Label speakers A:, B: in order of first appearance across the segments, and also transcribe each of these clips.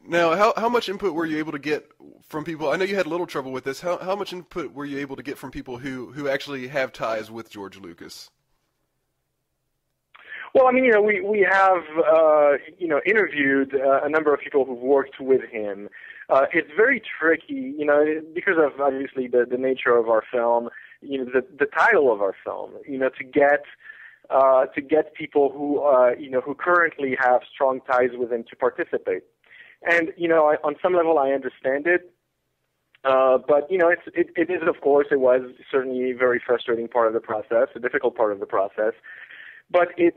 A: Now, how much input were you able to get from people? I know you had a little trouble with this. How much input were you able to get from people who actually have ties with George Lucas?
B: Well, I mean, we have, interviewed a number of people who've worked with him. It's very tricky, because of obviously the nature of our film, the title of our film, to get people who, who currently have strong ties with him to participate. And, on some level I understand it. But, it is, of course, it was certainly a very frustrating part of the process, a difficult part of the process. But it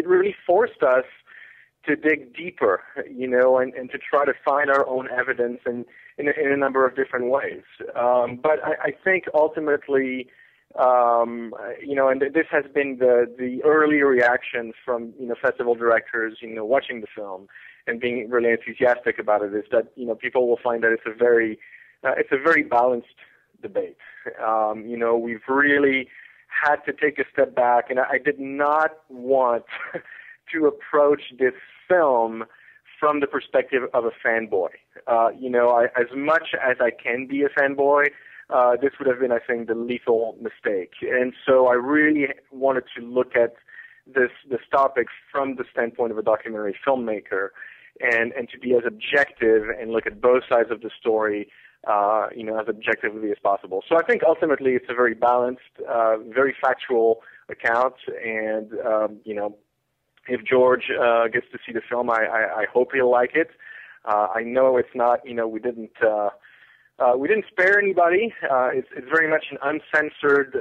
B: really forced us to dig deeper, and to try to find our own evidence in a number of different ways. But I think ultimately, and this has been the early reaction from, festival directors, watching the film and being really enthusiastic about it, is that, people will find that it's a very balanced debate. We've really had to take a step back, and I did not want to approach this film from the perspective of a fanboy. As much as I can be a fanboy, this would have been, I think, the lethal mistake. And so I really wanted to look at this topic from the standpoint of a documentary filmmaker, and to be as objective and look at both sides of the story, as objectively as possible. So I think ultimately it's a very balanced, very factual account, and if George gets to see the film, I hope he'll like it. I know it's not, we didn't spare anybody. It's very much an uncensored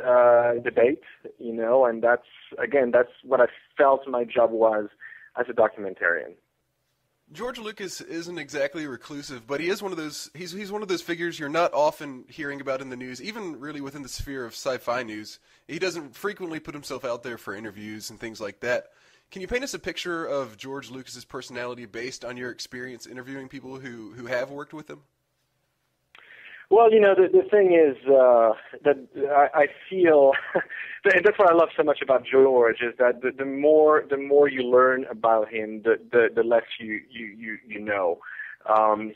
B: debate, and that's what I felt my job was as a documentarian.
A: George Lucas isn't exactly reclusive, but he is one of those. He's one of those figures you're not often hearing about in the news, even really within the sphere of sci-fi news. He doesn't frequently put himself out there for interviews and things like that. Can you paint us a picture of George Lucas's personality based on your experience interviewing people who have worked with him?
B: Well, the thing is that I feel, and that's what I love so much about George, is that the more you learn about him, the less you know.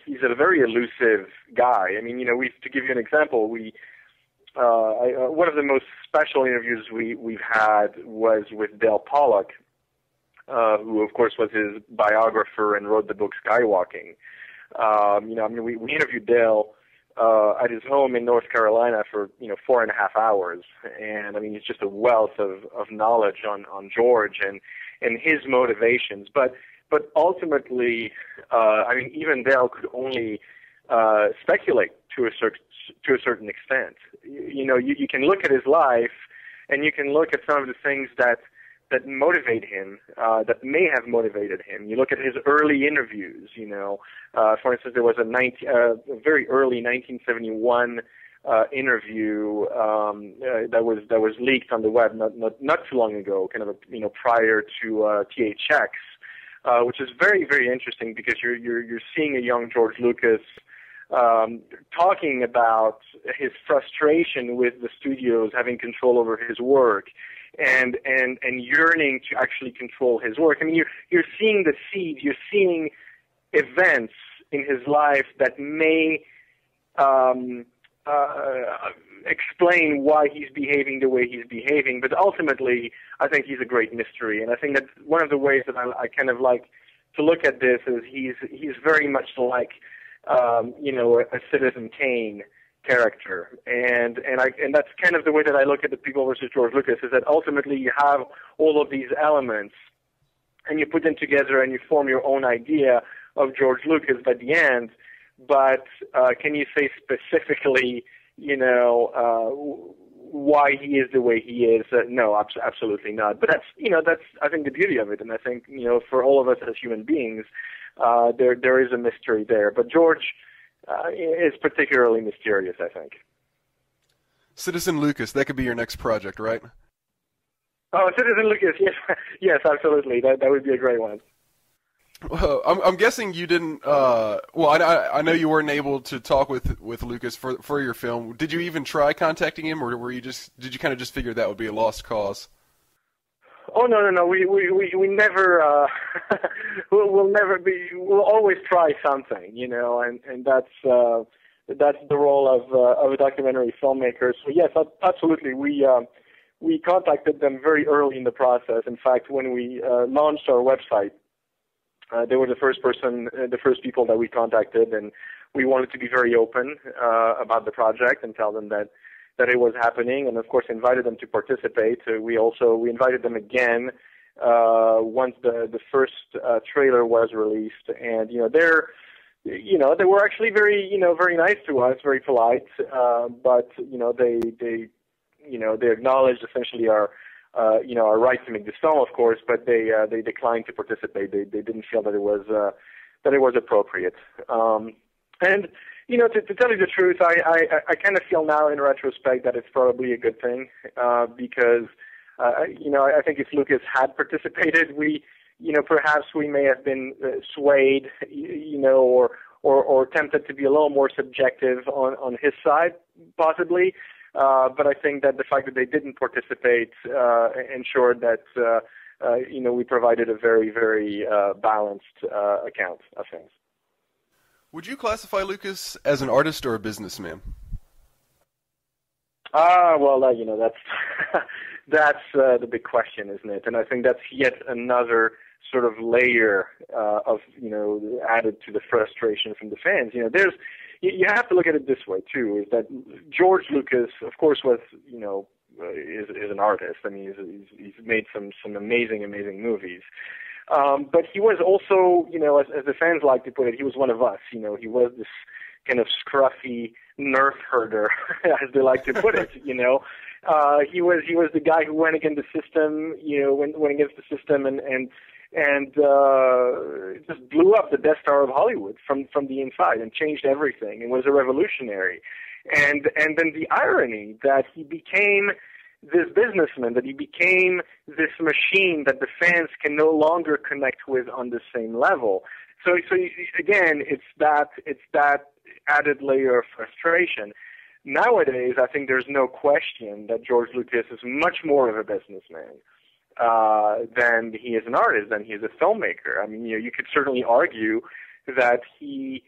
B: He's a very elusive guy. I mean, to give you an example, one of the most special interviews we've had was with Dale Pollock, who of course was his biographer and wrote the book Skywalking. We interviewed Dale at his home in North Carolina for 4.5 hours, and I mean he's just a wealth of knowledge on George and his motivations. But ultimately, even Dale could only speculate to a certain extent. You can look at his life, and you can look at some of the things that motivate him, that may have motivated him. You look at his early interviews, for instance, there was a very early 1971 interview that was leaked on the web not too long ago, kind of prior to THX, which is very, very interesting because you're seeing a young George Lucas talking about his frustration with the studios having control over his work, and yearning to actually control his work. I mean, you're seeing the seed, you're seeing events in his life that may explain why he's behaving the way he's behaving, but ultimately, I think he's a great mystery, and I think that one of the ways that I kind of like to look at this is he's very much like a Citizen Kane character, and that's kind of the way that I look at the People versus George Lucas, is that ultimately you have all of these elements and you put them together and you form your own idea of George Lucas by the end. But can you say specifically, why he is the way he is? No, absolutely not. But that's I think the beauty of it, and I think for all of us as human beings, there is a mystery there. But George is particularly mysterious, I think.
A: Citizen Lucas, that could be your next project, right?
B: Oh, Citizen Lucas, yes, absolutely. That would be a great one.
A: Well, I'm guessing you didn't. I know you weren't able to talk with Lucas for your film. Did you even try contacting him, or did you kind of just figure that would be a lost cause?
B: Oh no. We never. We'll never be. We'll always try something, and that's the role of a documentary filmmaker. So yes, absolutely. We contacted them very early in the process. In fact, when we launched our website, they were the first people that we contacted, and we wanted to be very open about the project and tell them that it was happening, and of course invited them to participate. We invited them again once the first trailer was released, and they were actually very nice to us, very polite, but they acknowledged essentially our right to make this film, of course, but they declined to participate. They didn't feel that it was appropriate. And to tell you the truth, I kind of feel now in retrospect that it's probably a good thing, because I think if Lucas had participated, perhaps we may have been swayed, or tempted to be a little more subjective on his side, possibly. But I think that the fact that they didn't participate ensured that we provided a very, very balanced account of things.
A: Would you classify Lucas as an artist or a businessman?
B: Well, that's the big question, isn't it? And I think that's yet another sort of layer of added to the frustration from the fans. You have to look at it this way too: is that George Lucas, of course, was is an artist. I mean, he's made some amazing movies. But he was also, as the fans like to put it, he was one of us. He was this kind of scruffy nerf herder, as they like to put it. He was the guy who went against the system. Went against the system and just blew up the Death Star of Hollywood from the inside and changed everything and was a revolutionary. And then the irony that he became this businessman, that he became this machine that the fans can no longer connect with on the same level. So again, it's that added layer of frustration. Nowadays, I think there's no question that George Lucas is much more of a businessman than he is an artist, than he is a filmmaker. I mean, you could certainly argue that he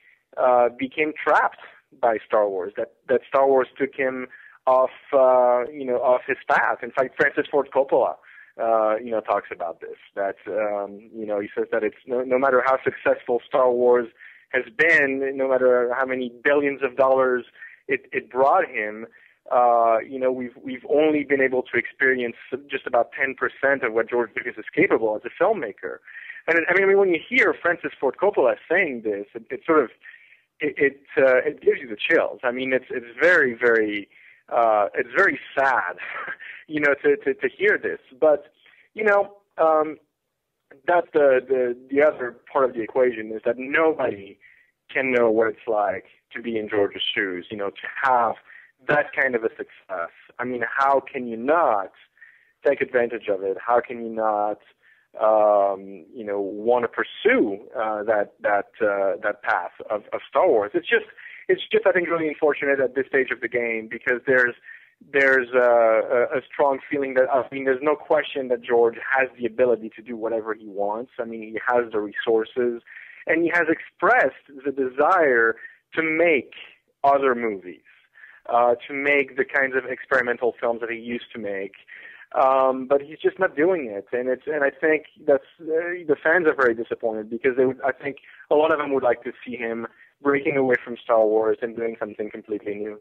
B: became trapped by Star Wars, that Star Wars took him off his path. In fact, Francis Ford Coppola, talks about this. That he says that it's no matter how successful Star Wars has been, no matter how many billions of dollars it brought him, we've only been able to experience just about 10% of what George Lucas is capable as a filmmaker. And I mean, when you hear Francis Ford Coppola saying this, it sort of it gives you the chills. I mean, it's very, very it's very sad, to hear this. But that's the other part of the equation, is that nobody can know what it's like to be in George's shoes. To have that kind of a success. I mean, how can you not take advantage of it? How can you not want to pursue that path of Star Wars? It's just I think really unfortunate at this stage of the game, because there's a strong feeling that, I mean, there's no question that George has the ability to do whatever he wants. I mean, he has the resources, and he has expressed the desire to make other movies, to make the kinds of experimental films that he used to make. But he's just not doing it, and I think that's the fans are very disappointed, because I think a lot of them would like to see him breaking away from Star Wars and doing something completely new.